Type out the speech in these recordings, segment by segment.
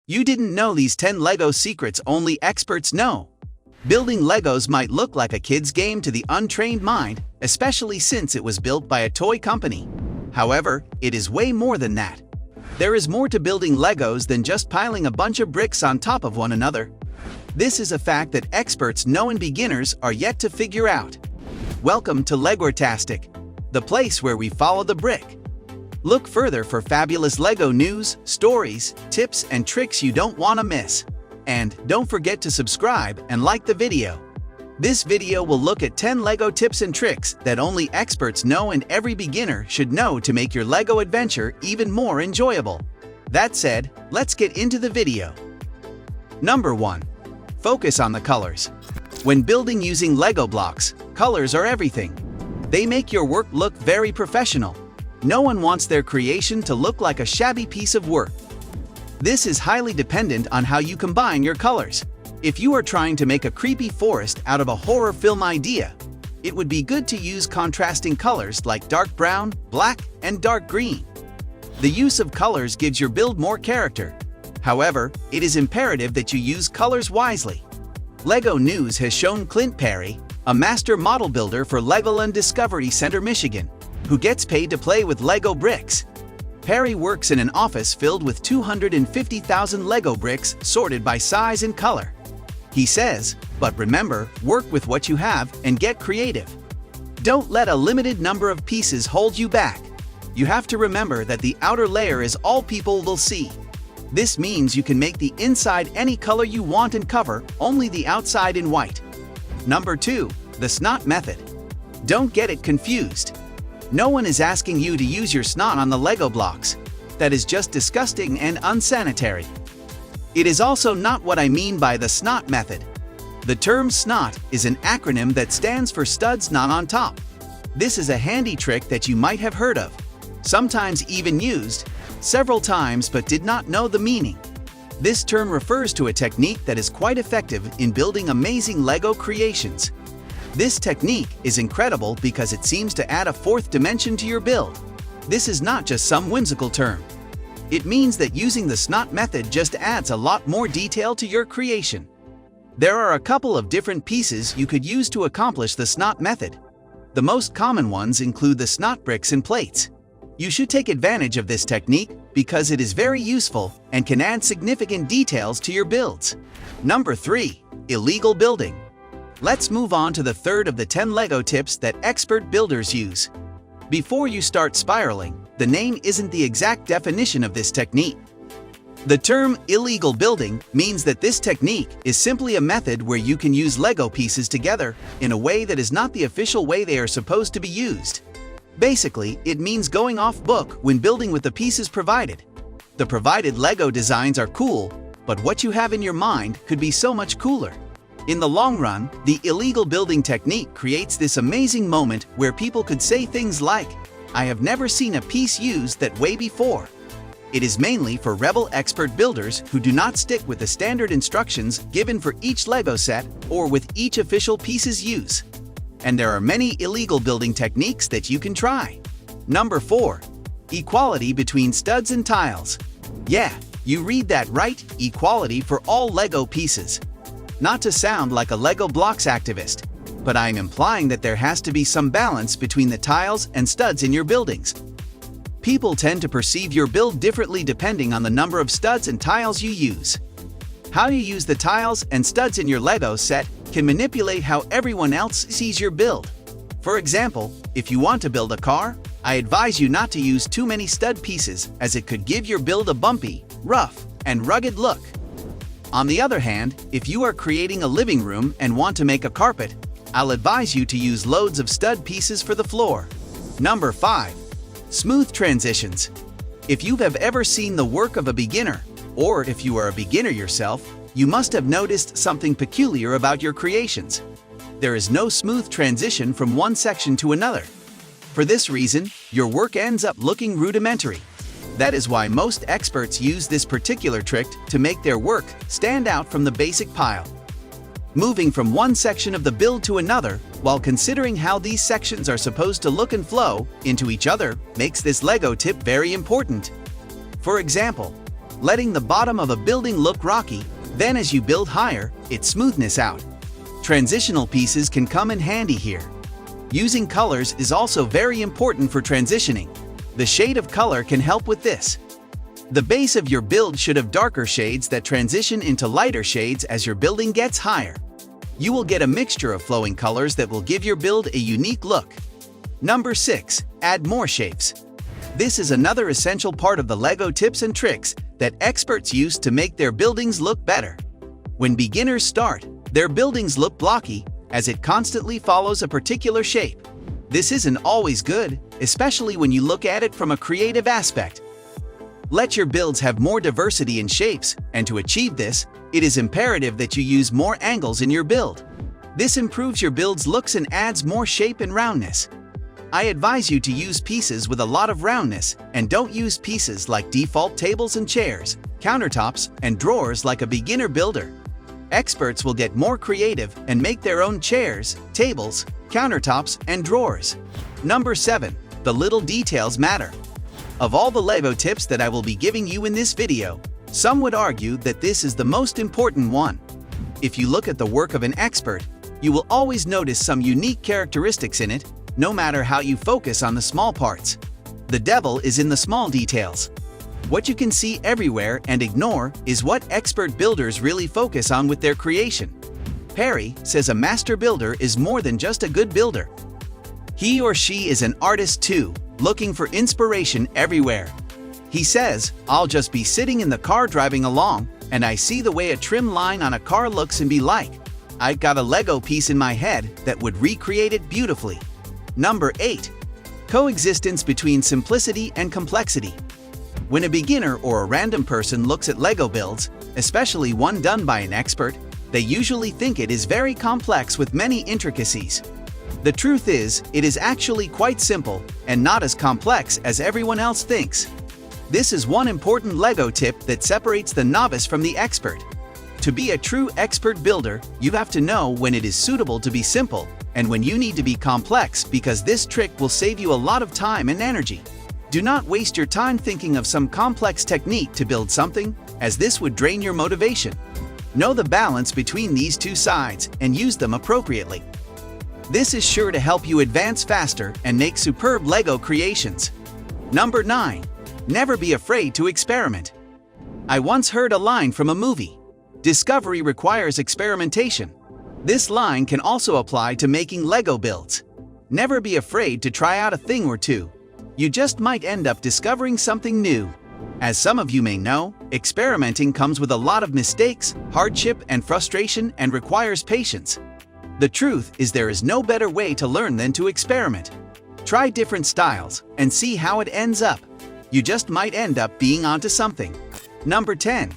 You didn't know these 10 Lego secrets only experts know. Building Legos might look like a kid's game to the untrained mind, especially since it was built by a toy company. However, it is way more than that. There is more to building Legos than just piling a bunch of bricks on top of one another. This is a fact that experts know and beginners are yet to figure out. Welcome to Legotastic, the place where we follow the brick. Look further for fabulous Lego news, stories, tips, and tricks you don't want to miss. And don't forget to subscribe and like the video. This video will look at 10 Lego tips and tricks that only experts know and every beginner should know to make your Lego adventure even more enjoyable. That said, let's get into the video. Number 1. Focus on the colors. When building using Lego blocks, colors are everything. They make your work look very professional. No one wants their creation to look like a shabby piece of work. This is highly dependent on how you combine your colors. If you are trying to make a creepy forest out of a horror film idea, it would be good to use contrasting colors like dark brown, black, and dark green. The use of colors gives your build more character. However, it is imperative that you use colors wisely. Lego News has shown Clint Perry, a master model builder for Legoland Discovery Center, Michigan, who gets paid to play with Lego bricks. Perry works in an office filled with 250,000 Lego bricks sorted by size and color. He says, "But remember, work with what you have and get creative. Don't let a limited number of pieces hold you back. You have to remember that the outer layer is all people will see. This means you can make the inside any color you want and cover only the outside in white." Number 2. The Sno Method. Don't get it confused. No one is asking you to use your snot on the Lego blocks. That is just disgusting and unsanitary. It is also not what I mean by the Sno Method. The term SNOT is an acronym that stands for studs not on top. This is a handy trick that you might have heard of, sometimes even used, several times but did not know the meaning. This term refers to a technique that is quite effective in building amazing Lego creations. This technique is incredible because it seems to add a fourth dimension to your build. This is not just some whimsical term. It means that using the Sno Method just adds a lot more detail to your creation. There are a couple of different pieces you could use to accomplish the Sno Method. The most common ones include the snot bricks and plates. You should take advantage of this technique because it is very useful and can add significant details to your builds. Number 3. Illegal building. Let's move on to the third of the 10 Lego tips that expert builders use. Before you start spiraling, the name isn't the exact definition of this technique. The term illegal building means that this technique is simply a method where you can use Lego pieces together in a way that is not the official way they are supposed to be used. Basically, it means going off book when building with the pieces provided. The provided Lego designs are cool, but what you have in your mind could be so much cooler. In the long run, the illegal building technique creates this amazing moment where people could say things like, "I have never seen a piece used that way before." It is mainly for rebel expert builders who do not stick with the standard instructions given for each Lego set or with each official piece's use. And there are many illegal building techniques that you can try. Number 4. Equality between studs and tiles. Yeah, you read that right, equality for all Lego pieces. Not to sound like a Lego blocks activist, but I am implying that there has to be some balance between the tiles and studs in your buildings. People tend to perceive your build differently depending on the number of studs and tiles you use. How you use the tiles and studs in your Lego set can manipulate how everyone else sees your build. For example, if you want to build a car, I advise you not to use too many stud pieces as it could give your build a bumpy, rough, and rugged look. On the other hand, if you are creating a living room and want to make a carpet, I'll advise you to use loads of stud pieces for the floor. Number 5. Smooth transitions. If you have ever seen the work of a beginner, or if you are a beginner yourself, you must have noticed something peculiar about your creations. There is no smooth transition from one section to another. For this reason, your work ends up looking rudimentary. That is why most experts use this particular trick to make their work stand out from the basic pile. Moving from one section of the build to another, while considering how these sections are supposed to look and flow into each other, makes this Lego tip very important. For example, letting the bottom of a building look rocky. Then as you build higher, it smoothness out. Transitional pieces can come in handy here. Using colors is also very important for transitioning. The shade of color can help with this. The base of your build should have darker shades that transition into lighter shades as your building gets higher. You will get a mixture of flowing colors that will give your build a unique look. Number 6. Add more shapes. This is another essential part of the LEGO tips and tricks that experts use to make their buildings look better. When beginners start, their buildings look blocky as it constantly follows a particular shape. This isn't always good, especially when you look at it from a creative aspect. Let your builds have more diversity in shapes, and to achieve this, it is imperative that you use more angles in your build. This improves your build's looks and adds more shape and roundness. I advise you to use pieces with a lot of roundness, and don't use pieces like default tables and chairs, countertops, and drawers like a beginner builder. Experts will get more creative and make their own chairs, tables, countertops, and drawers. Number 7. The little details matter. Of all the LEGO tips that I will be giving you in this video, some would argue that this is the most important one. If you look at the work of an expert, you will always notice some unique characteristics in it, no matter how you focus on the small parts. The devil is in the small details. What you can see everywhere and ignore is what expert builders really focus on with their creation. Perry says a master builder is more than just a good builder. He or she is an artist too, looking for inspiration everywhere. He says, "I'll just be sitting in the car driving along, and I see the way a trim line on a car looks and be like, I've got a LEGO piece in my head that would recreate it beautifully." Number 8. Coexistence between simplicity and complexity. When a beginner or a random person looks at LEGO builds, especially one done by an expert, they usually think it is very complex with many intricacies. The truth is, it is actually quite simple and not as complex as everyone else thinks. This is one important LEGO tip that separates the novice from the expert. To be a true expert builder, you have to know when it is suitable to be simple and when you need to be complex, because this trick will save you a lot of time and energy. Do not waste your time thinking of some complex technique to build something, as this would drain your motivation. Know the balance between these two sides and use them appropriately. This is sure to help you advance faster and make superb LEGO creations. Number 9. Never be afraid to experiment. I once heard a line from a movie. Discovery requires experimentation. This line can also apply to making LEGO builds. Never be afraid to try out a thing or two. You just might end up discovering something new. As some of you may know, experimenting comes with a lot of mistakes, hardship, and frustration, and requires patience. The truth is, there is no better way to learn than to experiment. Try different styles and see how it ends up. You just might end up being onto something. Number 10.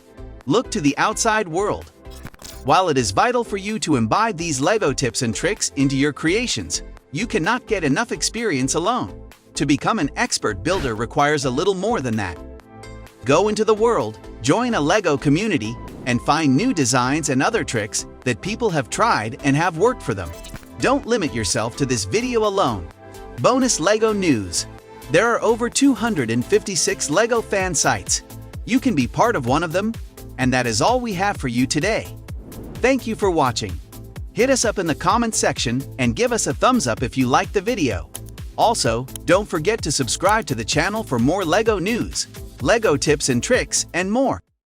Look to the outside world. While it is vital for you to imbibe these LEGO tips and tricks into your creations, you cannot get enough experience alone. To become an expert builder requires a little more than that. Go into the world, join a LEGO community, and find new designs and other tricks that people have tried and have worked for them. Don't limit yourself to this video alone. Bonus LEGO news. There are over 256 LEGO fan sites. You can be part of one of them, and that is all we have for you today. Thank you for watching. Hit us up in the comments section and give us a thumbs up if you liked the video. Also, don't forget to subscribe to the channel for more LEGO news, LEGO tips and tricks, and more.